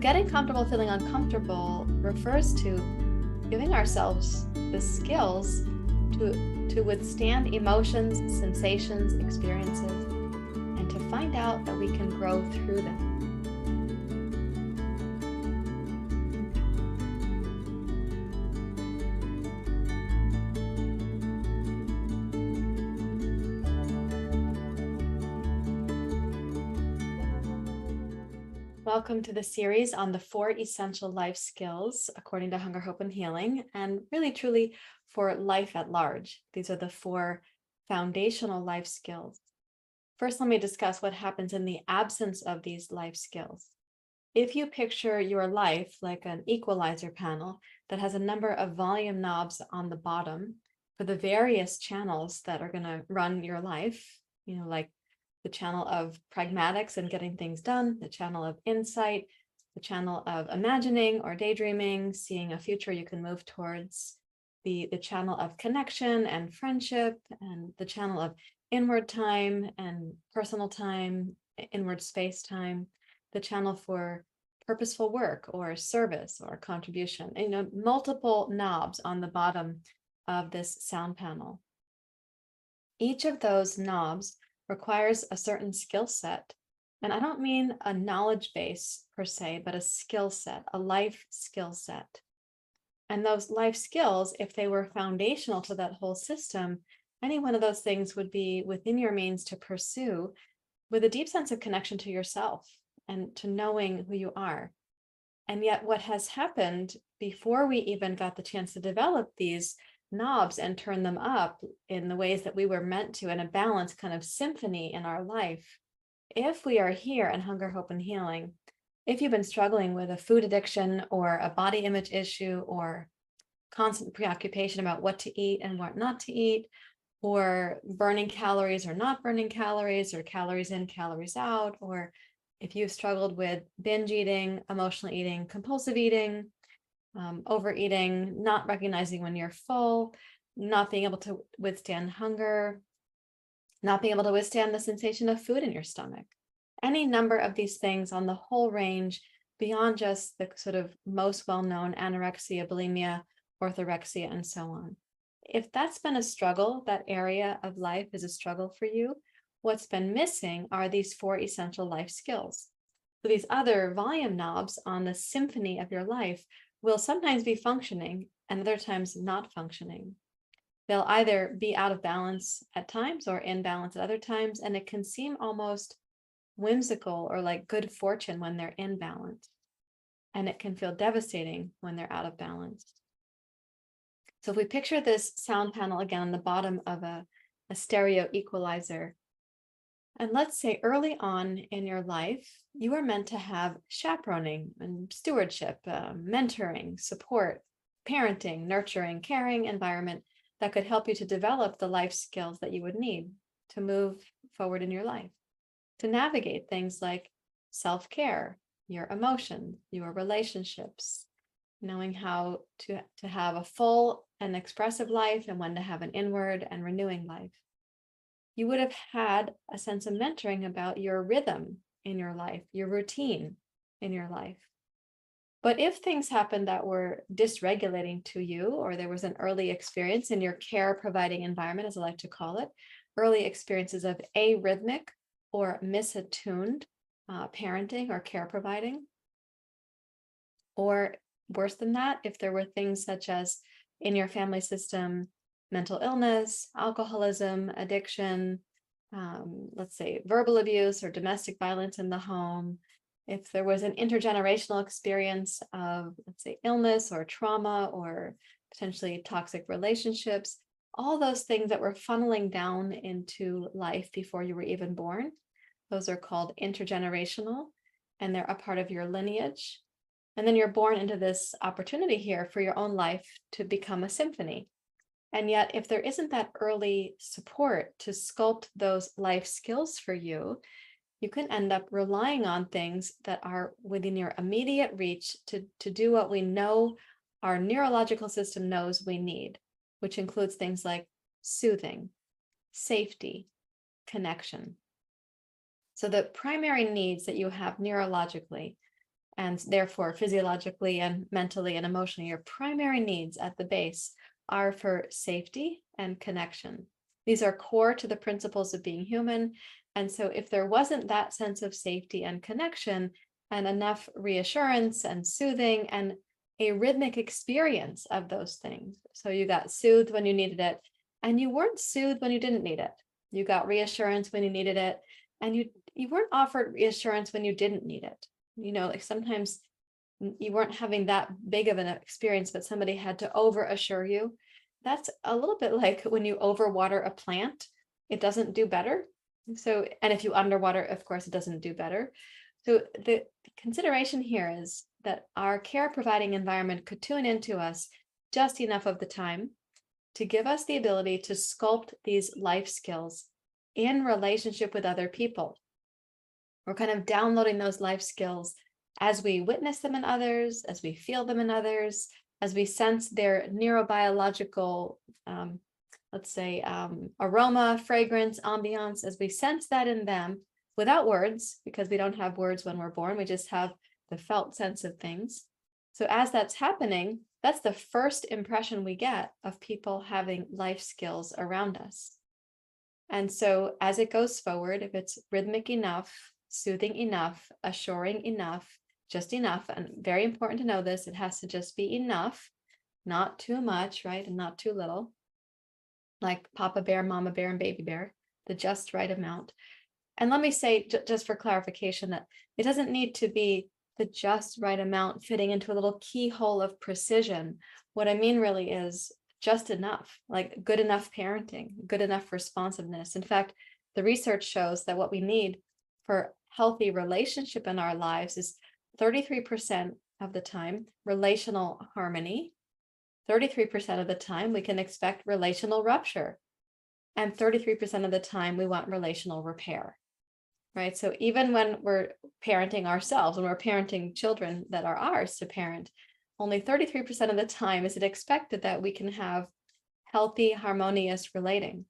Getting comfortable feeling uncomfortable refers to giving ourselves the skills to withstand emotions, sensations, experiences, and to find out that we can grow through them. Welcome to the series on the 4 essential life skills, according to Hunger, Hope, and Healing, and really truly for life at large. These are the 4 foundational life skills. First, let me discuss what happens in the absence of these life skills. If you picture your life like an equalizer panel that has a number of volume knobs on the bottom for the various channels that are going to run your life, like the channel of pragmatics and getting things done, the channel of insight, the channel of imagining or daydreaming, seeing a future you can move towards, the channel of connection and friendship, and the channel of inward time and personal time, inward space time, the channel for purposeful work or service or contribution, multiple knobs on the bottom of this sound panel. Each of those knobs requires a certain skill set. And I don't mean a knowledge base per se, but a skill set, a life skill set. And those life skills, if they were foundational to that whole system, any one of those things would be within your means to pursue with a deep sense of connection to yourself and to knowing who you are. And yet what has happened before we even got the chance to develop these knobs and turn them up in the ways that we were meant to, in a balanced kind of symphony in our life. If we are here in Hunger, Hope, and Healing, if you've been struggling with a food addiction or a body image issue or constant preoccupation about what to eat and what not to eat, or burning calories or not burning calories, or calories in, calories out, or if you've struggled with binge eating, emotional eating, compulsive eating, overeating, not recognizing when you're full, not being able to withstand hunger, not being able to withstand the sensation of food in your stomach. Any number of these things on the whole range beyond just the sort of most well-known anorexia, bulimia, orthorexia, and so on. If that's been a struggle, that area of life is a struggle for you, what's been missing are these 4 essential life skills. So these other volume knobs on the symphony of your life will sometimes be functioning and other times not functioning. They'll either be out of balance at times or in balance at other times, and it can seem almost whimsical or like good fortune when they're in balance. And it can feel devastating when they're out of balance. So if we picture this sound panel again on the bottom of a stereo equalizer, and let's say early on in your life, you are meant to have chaperoning and stewardship, mentoring, support, parenting, nurturing, caring environment that could help you to develop the life skills that you would need to move forward in your life, to navigate things like self-care, your emotions, your relationships, knowing how to have a full and expressive life and when to have an inward and renewing life. You would have had a sense of mentoring about your rhythm in your life, your routine in your life. But if things happened that were dysregulating to you, or there was an early experience in your care providing environment, as I like to call it, early experiences of arrhythmic or misattuned parenting or care providing, or worse than that, if there were things such as in your family system, mental illness, alcoholism, addiction, let's say verbal abuse or domestic violence in the home, if there was an intergenerational experience of, let's say, illness or trauma or potentially toxic relationships, all those things that were funneling down into life before you were even born, those are called intergenerational, and they're a part of your lineage. And then you're born into this opportunity here for your own life to become a symphony. And yet, if there isn't that early support to sculpt those life skills for you, you can end up relying on things that are within your immediate reach to do what we know our neurological system knows we need, which includes things like soothing, safety, connection. So the primary needs that you have neurologically And therefore, physiologically and mentally and emotionally, your primary needs at the base are for safety and connection. These are core to the principles of being human. And so if there wasn't that sense of safety and connection and enough reassurance and soothing and a rhythmic experience of those things, so you got soothed when you needed it, and you weren't soothed when you didn't need it. You got reassurance when you needed it, and you weren't offered reassurance when you didn't need it. Like sometimes you weren't having that big of an experience, but somebody had to over assure you. That's a little bit like when you overwater a plant, it doesn't do better. So, and if you underwater, of course, it doesn't do better. So the consideration here is that our care providing environment could tune into us just enough of the time to give us the ability to sculpt these life skills in relationship with other people. We're kind of downloading those life skills as we witness them in others, as we feel them in others, as we sense their neurobiological, let's say, aroma, fragrance, ambiance, as we sense that in them without words, because we don't have words when we're born, we just have the felt sense of things. So as that's happening, that's the first impression we get of people having life skills around us. And so as it goes forward, if it's rhythmic enough, soothing enough, assuring enough, just enough, and very important to know this, it has to just be enough, not too much, right? And not too little, like Papa Bear, Mama Bear, and Baby Bear, the just right amount. And let me say, just for clarification, that it doesn't need to be the just right amount fitting into a little keyhole of precision. What I mean really is just enough, like good enough parenting, good enough responsiveness. In fact, the research shows that what we need for healthy relationship in our lives is 33% of the time relational harmony, 33% of the time we can expect relational rupture, and 33% of the time we want relational repair. Right. So even when we're parenting ourselves, when we're parenting children that are ours to parent, only 33% of the time is it expected that we can have healthy, harmonious relating.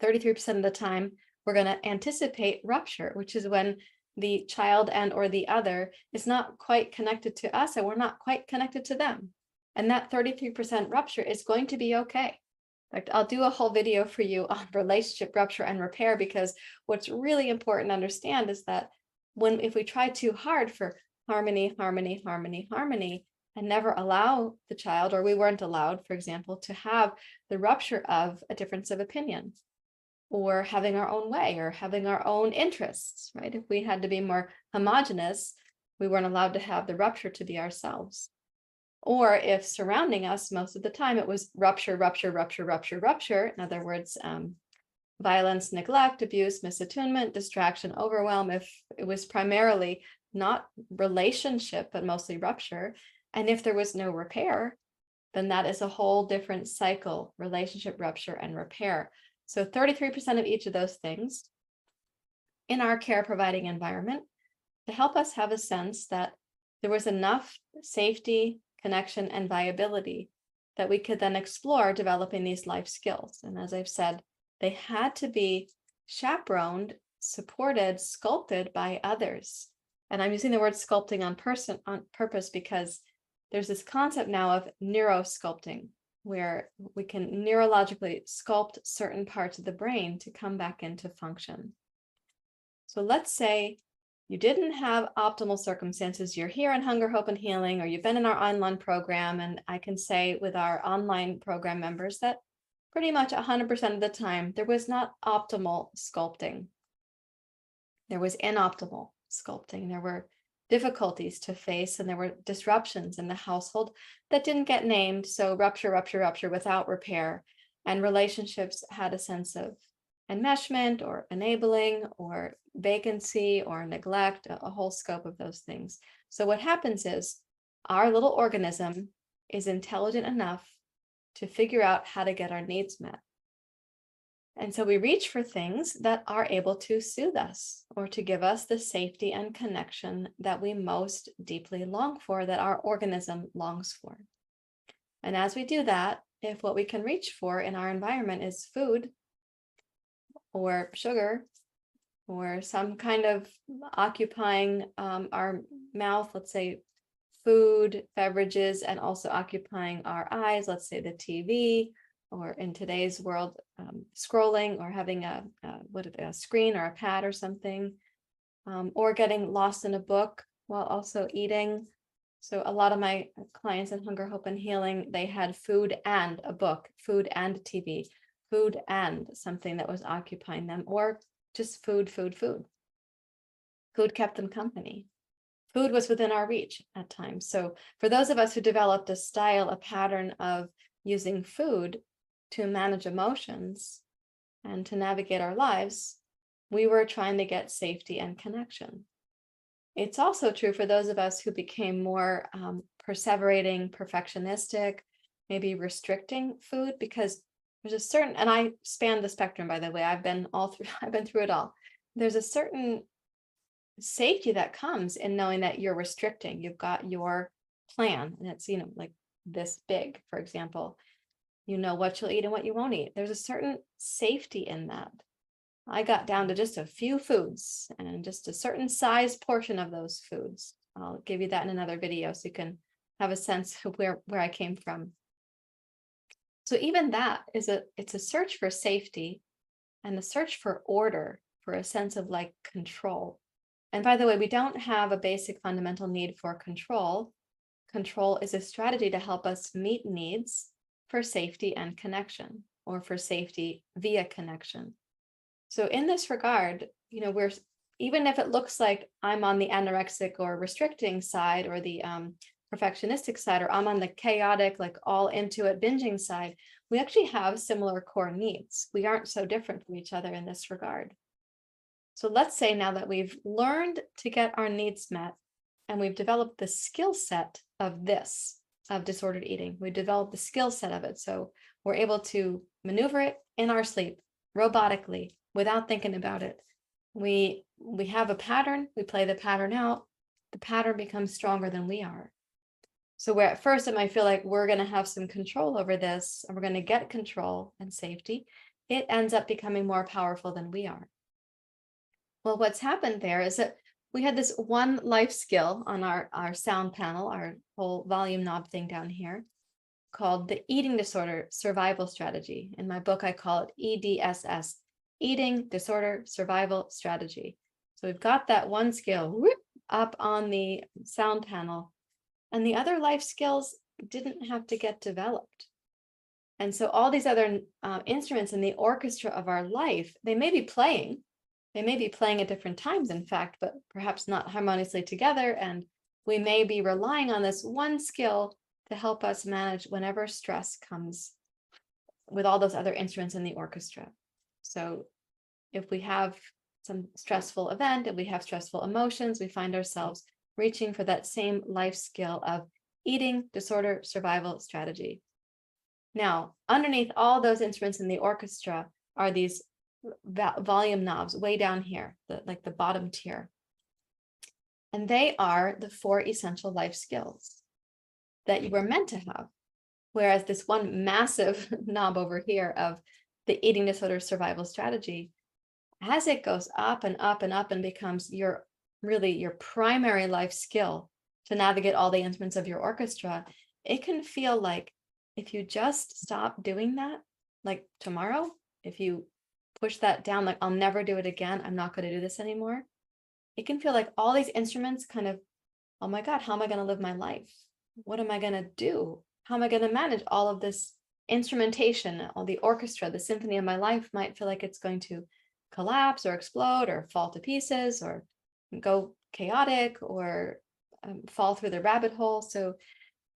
33% of the time, we're going to anticipate rupture, which is when the child and or the other is not quite connected to us and we're not quite connected to them. And that 33% rupture is going to be okay. In fact, I'll do a whole video for you on relationship rupture and repair, because what's really important to understand is that if we try too hard for harmony, harmony, harmony, harmony, and never allow the child, or we weren't allowed, for example, to have the rupture of a difference of opinion, or having our own way, or having our own interests, right? If we had to be more homogenous, we weren't allowed to have the rupture to be ourselves. Or if surrounding us, most of the time it was rupture, rupture, rupture, rupture, rupture. In other words, violence, neglect, abuse, misattunement, distraction, overwhelm. If it was primarily not relationship, but mostly rupture. And if there was no repair, then that is a whole different cycle, relationship, rupture, and repair. So 33% of each of those things in our care providing environment to help us have a sense that there was enough safety, connection, and viability that we could then explore developing these life skills. And as I've said, they had to be chaperoned, supported, sculpted by others. And I'm using the word sculpting on purpose because there's this concept now of neurosculpting, where we can neurologically sculpt certain parts of the brain to come back into function. So let's say you didn't have optimal circumstances, you're here in Hunger, Hope, and Healing, or you've been in our online program, and I can say with our online program members that pretty much 100% of the time, there was not optimal sculpting. There was inoptimal sculpting. There were difficulties to face, and there were disruptions in the household that didn't get named. So rupture, rupture, rupture without repair. And relationships had a sense of enmeshment or enabling or vacancy or neglect, a whole scope of those things. So what happens is our little organism is intelligent enough to figure out how to get our needs met. And so we reach for things that are able to soothe us or to give us the safety and connection that we most deeply long for, that our organism longs for. And as we do that, if what we can reach for in our environment is food or sugar or some kind of occupying our mouth, let's say food, beverages, and also occupying our eyes, let's say the TV, or in today's world, scrolling or having a screen or a pad or something, or getting lost in a book while also eating. So a lot of my clients in Hunger, Hope, and Healing, they had food and a book, food and TV, food and something that was occupying them, or just food, food, food. Food kept them company. Food was within our reach at times. So for those of us who developed a style, a pattern of using food to manage emotions and to navigate our lives, we were trying to get safety and connection. It's also true for those of us who became more perseverating, perfectionistic, maybe restricting food, because there's a certain, and I span the spectrum, by the way, I've been through it all. There's a certain safety that comes in knowing that you're restricting. You've got your plan, and it's, like this big, for example. You know what you'll eat and what you won't eat. There's a certain safety in that. I got down to just a few foods and just a certain size portion of those foods. I'll give you that in another video so you can have a sense of where I came from. So even that it's a search for safety and a search for order, for a sense of like control. And by the way, we don't have a basic fundamental need for control. Control is a strategy to help us meet needs for safety and connection, or for safety via connection. So in this regard, we're, even if it looks like I'm on the anorexic or restricting side, or the perfectionistic side, or I'm on the chaotic, like all into it binging side, we actually have similar core needs. We aren't so different from each other in this regard. So let's say now that we've learned to get our needs met, and we've developed the skill set of disordered eating, we developed the skill set of it. So we're able to maneuver it in our sleep robotically, without thinking about it. We have a pattern, we play the pattern out, the pattern becomes stronger than we are. So where at first it might feel like we're going to have some control over this, and we're going to get control and safety, it ends up becoming more powerful than we are. Well, what's happened there is that we had this one life skill on our sound panel, our whole volume knob thing down here, called the Eating Disorder Survival Strategy. In my book, I call it EDSS, Eating Disorder Survival Strategy. So we've got that one skill up on the sound panel, and the other life skills didn't have to get developed. And so all these other instruments in the orchestra of our life, they may be playing at different times, in fact, but perhaps not harmoniously together. And we may be relying on this one skill to help us manage whenever stress comes with all those other instruments in the orchestra. So if we have some stressful event, if we have stressful emotions, we find ourselves reaching for that same life skill of eating disorder survival strategy. Now, underneath all those instruments in the orchestra are these volume knobs way down here, like the bottom tier. And they are the 4 essential life skills that you were meant to have. Whereas this one massive knob over here of the eating disorder survival strategy, as it goes up and up and up and becomes your primary life skill to navigate all the instruments of your orchestra, it can feel like if you just stop doing that, like tomorrow, if you push that down, like I'll never do it again, I'm not going to do this anymore, it can feel like all these instruments kind of, oh my God, how am I going to live my life? What am I going to do? How am I going to manage all of this instrumentation, all the orchestra, the symphony of my life might feel like it's going to collapse or explode or fall to pieces or go chaotic or fall through the rabbit hole. So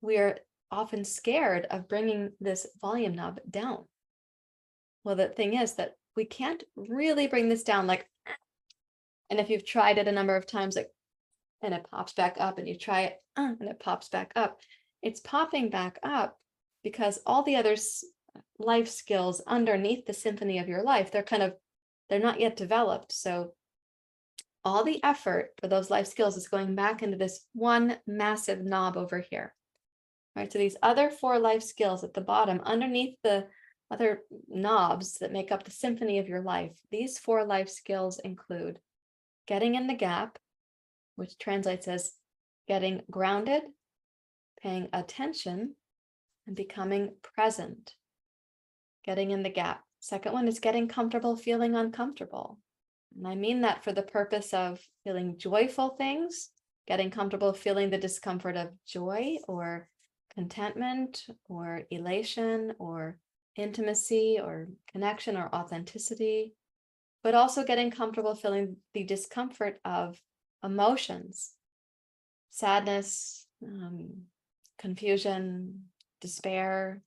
we are often scared of bringing this volume knob down. Well, the thing is that we can't really bring this down like, and if you've tried it a number of times, like, and it pops back up, and you try it and it pops back up, it's popping back up because all the other life skills underneath the symphony of your life, they're not yet developed. So all the effort for those life skills is going back into this one massive knob over here. Right, so these other 4 life skills at the bottom, underneath the other knobs that make up the symphony of your life. These 4 life skills include getting in the gap, which translates as getting grounded, paying attention, and becoming present. Getting in the gap. Second one is getting comfortable feeling uncomfortable. And I mean that for the purpose of feeling joyful things, getting comfortable feeling the discomfort of joy or contentment or elation or intimacy or connection or authenticity, but also getting comfortable feeling the discomfort of emotions, sadness, confusion, despair,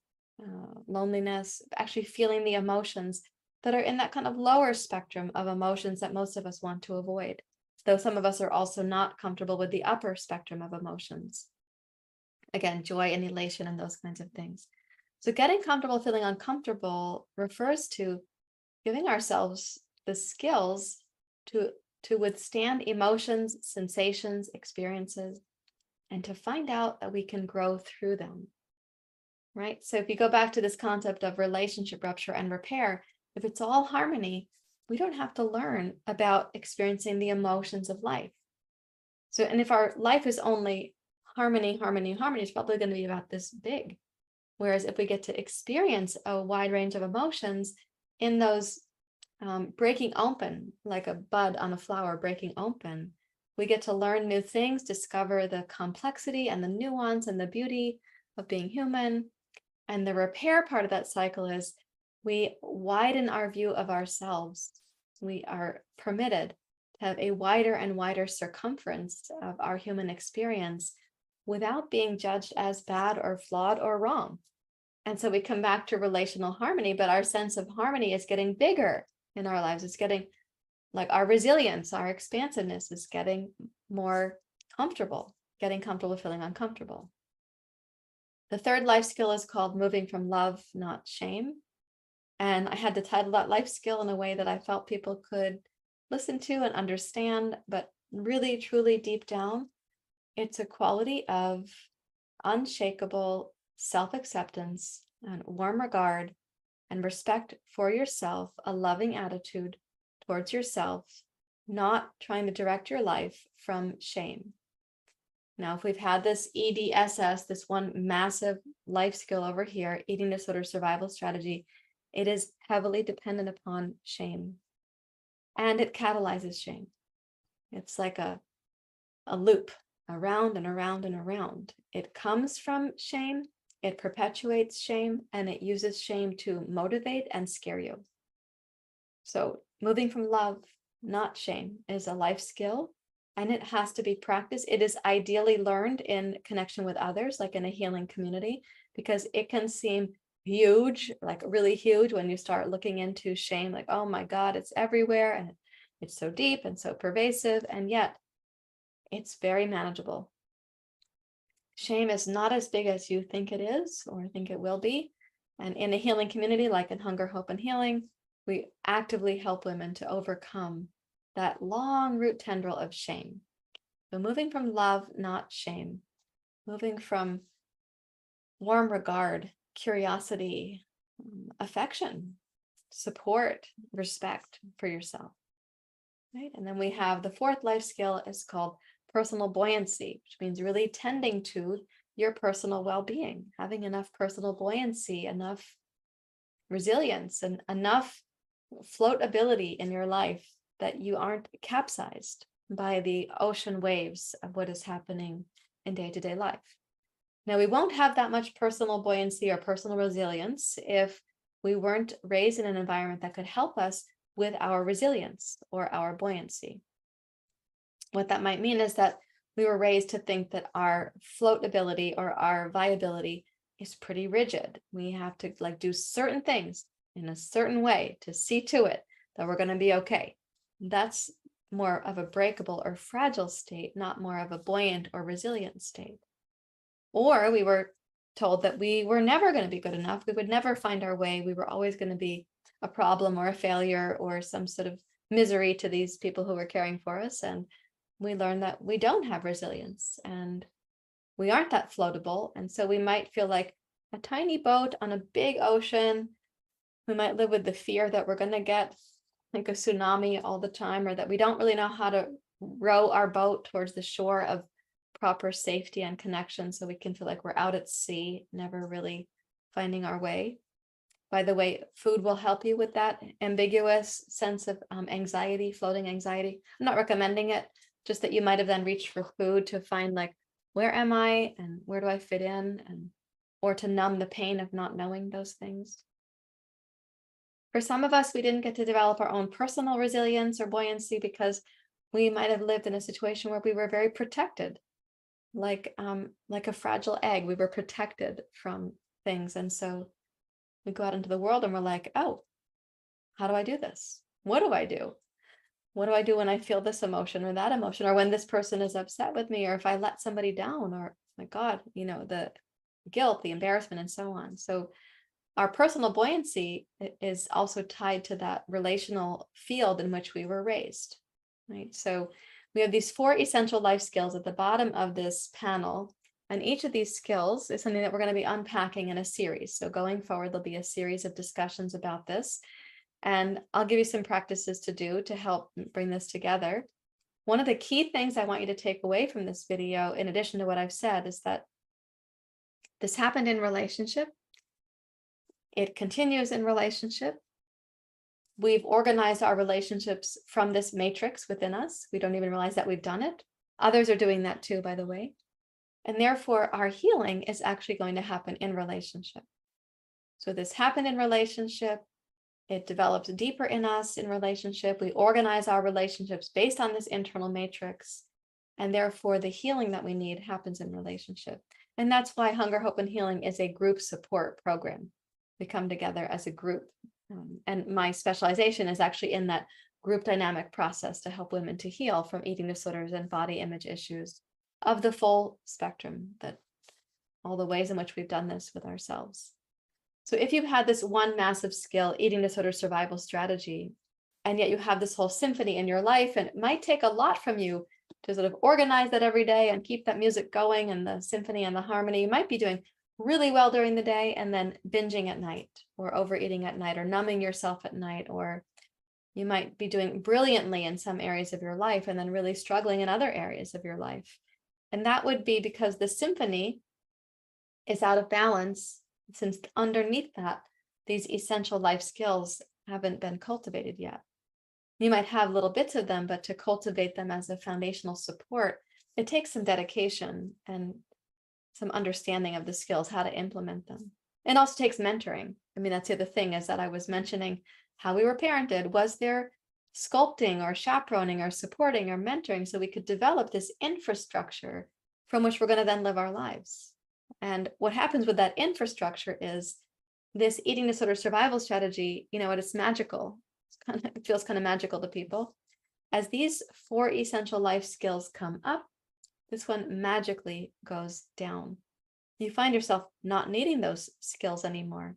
loneliness, actually feeling the emotions that are in that kind of lower spectrum of emotions that most of us want to avoid, though some of us are also not comfortable with the upper spectrum of emotions. Again, joy and elation and those kinds of things. So getting comfortable feeling uncomfortable refers to giving ourselves the skills to withstand emotions, sensations, experiences, and to find out that we can grow through them. Right? So if you go back to this concept of relationship rupture and repair, if it's all harmony, we don't have to learn about experiencing the emotions of life. So, and if our life is only harmony, harmony, harmony, it's probably going to be about this big. Whereas if we get to experience a wide range of emotions in those breaking open, like a bud on a flower breaking open, we get to learn new things, discover the complexity and the nuance and the beauty of being human. And the repair part of that cycle is we widen our view of ourselves. We are permitted to have a wider and wider circumference of our human experience without being judged as bad or flawed or wrong. And so we come back to relational harmony, but our sense of harmony is getting bigger in our lives. It's getting like our resilience, our expansiveness is getting more comfortable, getting comfortable feeling uncomfortable. The third life skill is called moving from love, not shame. And I had to title that life skill in a way that I felt people could listen to and understand, but really, truly deep down, it's a quality of unshakable self-acceptance and warm regard and respect for yourself, a loving attitude towards yourself, not trying to direct your life from shame. Now, if we've had this EDSS, this one massive life skill over here, eating disorder survival strategy, it is heavily dependent upon shame. And it catalyzes shame. It's like a loop around and around and around. It comes from shame, it perpetuates shame, and it uses shame to motivate and scare you. So moving from love, not shame, is a life skill. And it has to be practiced. It is ideally learned in connection with others, like in a healing community, because it can seem huge, like really huge when you start looking into shame, like, oh my God, it's everywhere and it's so deep and so pervasive. And yet it's very manageable. Shame is not as big as you think it is or think it will be. And in a healing community, like in Hunger, Hope, and Healing, we actively help women to overcome that long root tendril of shame. So moving from love, not shame, moving from warm regard, curiosity, affection, support, respect for yourself, right? And then we have the fourth life skill is called personal buoyancy, which means really tending to your personal well-being, having enough personal buoyancy, enough resilience, and enough floatability in your life that you aren't capsized by the ocean waves of what is happening in day-to-day life. Now, we won't have that much personal buoyancy or personal resilience if we weren't raised in an environment that could help us with our resilience or our buoyancy. What that might mean is that we were raised to think that our floatability or our viability is pretty rigid. We have to do certain things in a certain way to see to it that we're going to be okay. That's more of a breakable or fragile state, not more of a buoyant or resilient state. Or we were told that we were never going to be good enough. We would never find our way. We were always going to be a problem or a failure or some sort of misery to these people who were caring for us. And we learned that we don't have resilience and we aren't that floatable. And so we might feel like a tiny boat on a big ocean We might live with the fear that we're going to get like a tsunami all the time, or that we don't really know how to row our boat towards the shore of proper safety and connection, so we can feel like we're out at sea, never really finding our way. By the way, food will help you with that ambiguous sense of anxiety, floating anxiety. I'm not recommending it, just that you might have then reached for food to find like, where am I and where do I fit in, and or to numb the pain of not knowing those things. For some of us, we didn't get to develop our own personal resilience or buoyancy because we might have lived in a situation where we were very protected, like a fragile egg. We were protected from things, and so we go out into the world and we're like, oh, how do I do this? What do I do? What do I do when I feel this emotion or that emotion, or when this person is upset with me, or if I let somebody down, or my God, the guilt, the embarrassment, and so on. So our personal buoyancy is also tied to that relational field in which we were raised, right? So we have these 4 essential life skills at the bottom of this panel. And each of these skills is something that we're going to be unpacking in a series. So going forward, there'll be a series of discussions about this. And I'll give you some practices to do to help bring this together. One of the key things I want you to take away from this video, in addition to what I've said, is that this happened in relationship. It continues in relationship. We've organized our relationships from this matrix within us. We don't even realize that we've done it. Others are doing that too, by the way. And therefore, our healing is actually going to happen in relationship. So this happened in relationship. It develops deeper in us in relationship. We organize our relationships based on this internal matrix. And therefore, the healing that we need happens in relationship. And that's why Hunger, Hope, and Healing is a group support program. We come together as a group. And my specialization is actually in that group dynamic process to help women to heal from eating disorders and body image issues of the full spectrum, that all the ways in which we've done this with ourselves. So if you've had this one massive skill, eating disorder survival strategy, and yet you have this whole symphony in your life, and it might take a lot from you to sort of organize that every day and keep that music going and the symphony and the harmony, you might be doing really well during the day and then binging at night, or overeating at night, or numbing yourself at night, or you might be doing brilliantly in some areas of your life and then really struggling in other areas of your life. And that would be because the symphony is out of balance, since underneath that, these essential life skills haven't been cultivated yet. You might have little bits of them, but to cultivate them as a foundational support, it takes some dedication and some understanding of the skills, how to implement them. It also takes mentoring. I mean, that's the other thing, is that I was mentioning how we were parented. Was there sculpting or chaperoning or supporting or mentoring so we could develop this infrastructure from which we're going to then live our lives? And what happens with that infrastructure is this eating disorder survival strategy, it's magical. It feels kind of magical to people. As these 4 essential life skills come up, this one magically goes down. You find yourself not needing those skills anymore,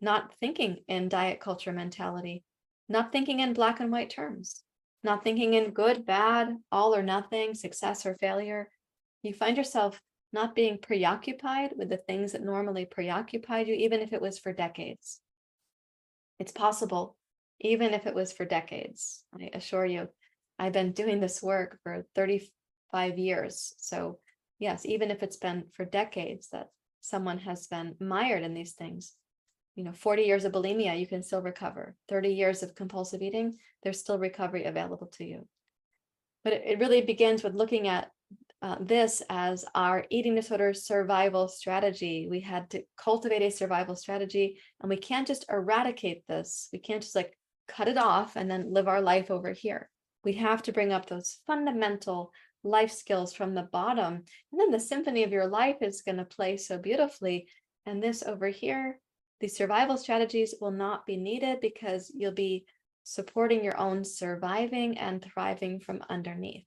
not thinking in diet culture mentality, not thinking in black and white terms, not thinking in good, bad, all or nothing, success or failure. You find yourself not being preoccupied with the things that normally preoccupied you, even if it was for decades. It's possible, even if it was for decades. I assure you, I've been doing this work for 35 years. So yes, even if it's been for decades that someone has been mired in these things, 40 years of bulimia, you can still recover. 30 years of compulsive eating, there's still recovery available to you. But it really begins with looking at this as our eating disorder survival strategy. We had to cultivate a survival strategy, and we can't just eradicate this. We can't just cut it off and then live our life over here. We have to bring up those fundamental life skills from the bottom, and then the symphony of your life is going to play so beautifully. And this over here, these survival strategies will not be needed because you'll be supporting your own surviving and thriving from underneath.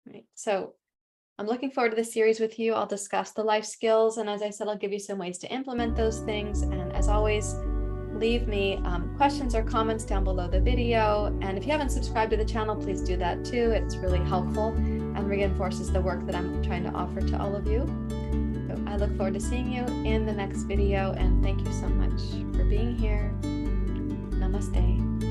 Right. So I'm looking forward to this series with you. I'll discuss the life skills, and as I said, I'll give you some ways to implement those things. And as always, leave me questions or comments down below the video. And if you haven't subscribed to the channel, please do that too. It's really helpful and reinforces the work that I'm trying to offer to all of you. So I look forward to seeing you in the next video, and thank you so much for being here. Namaste.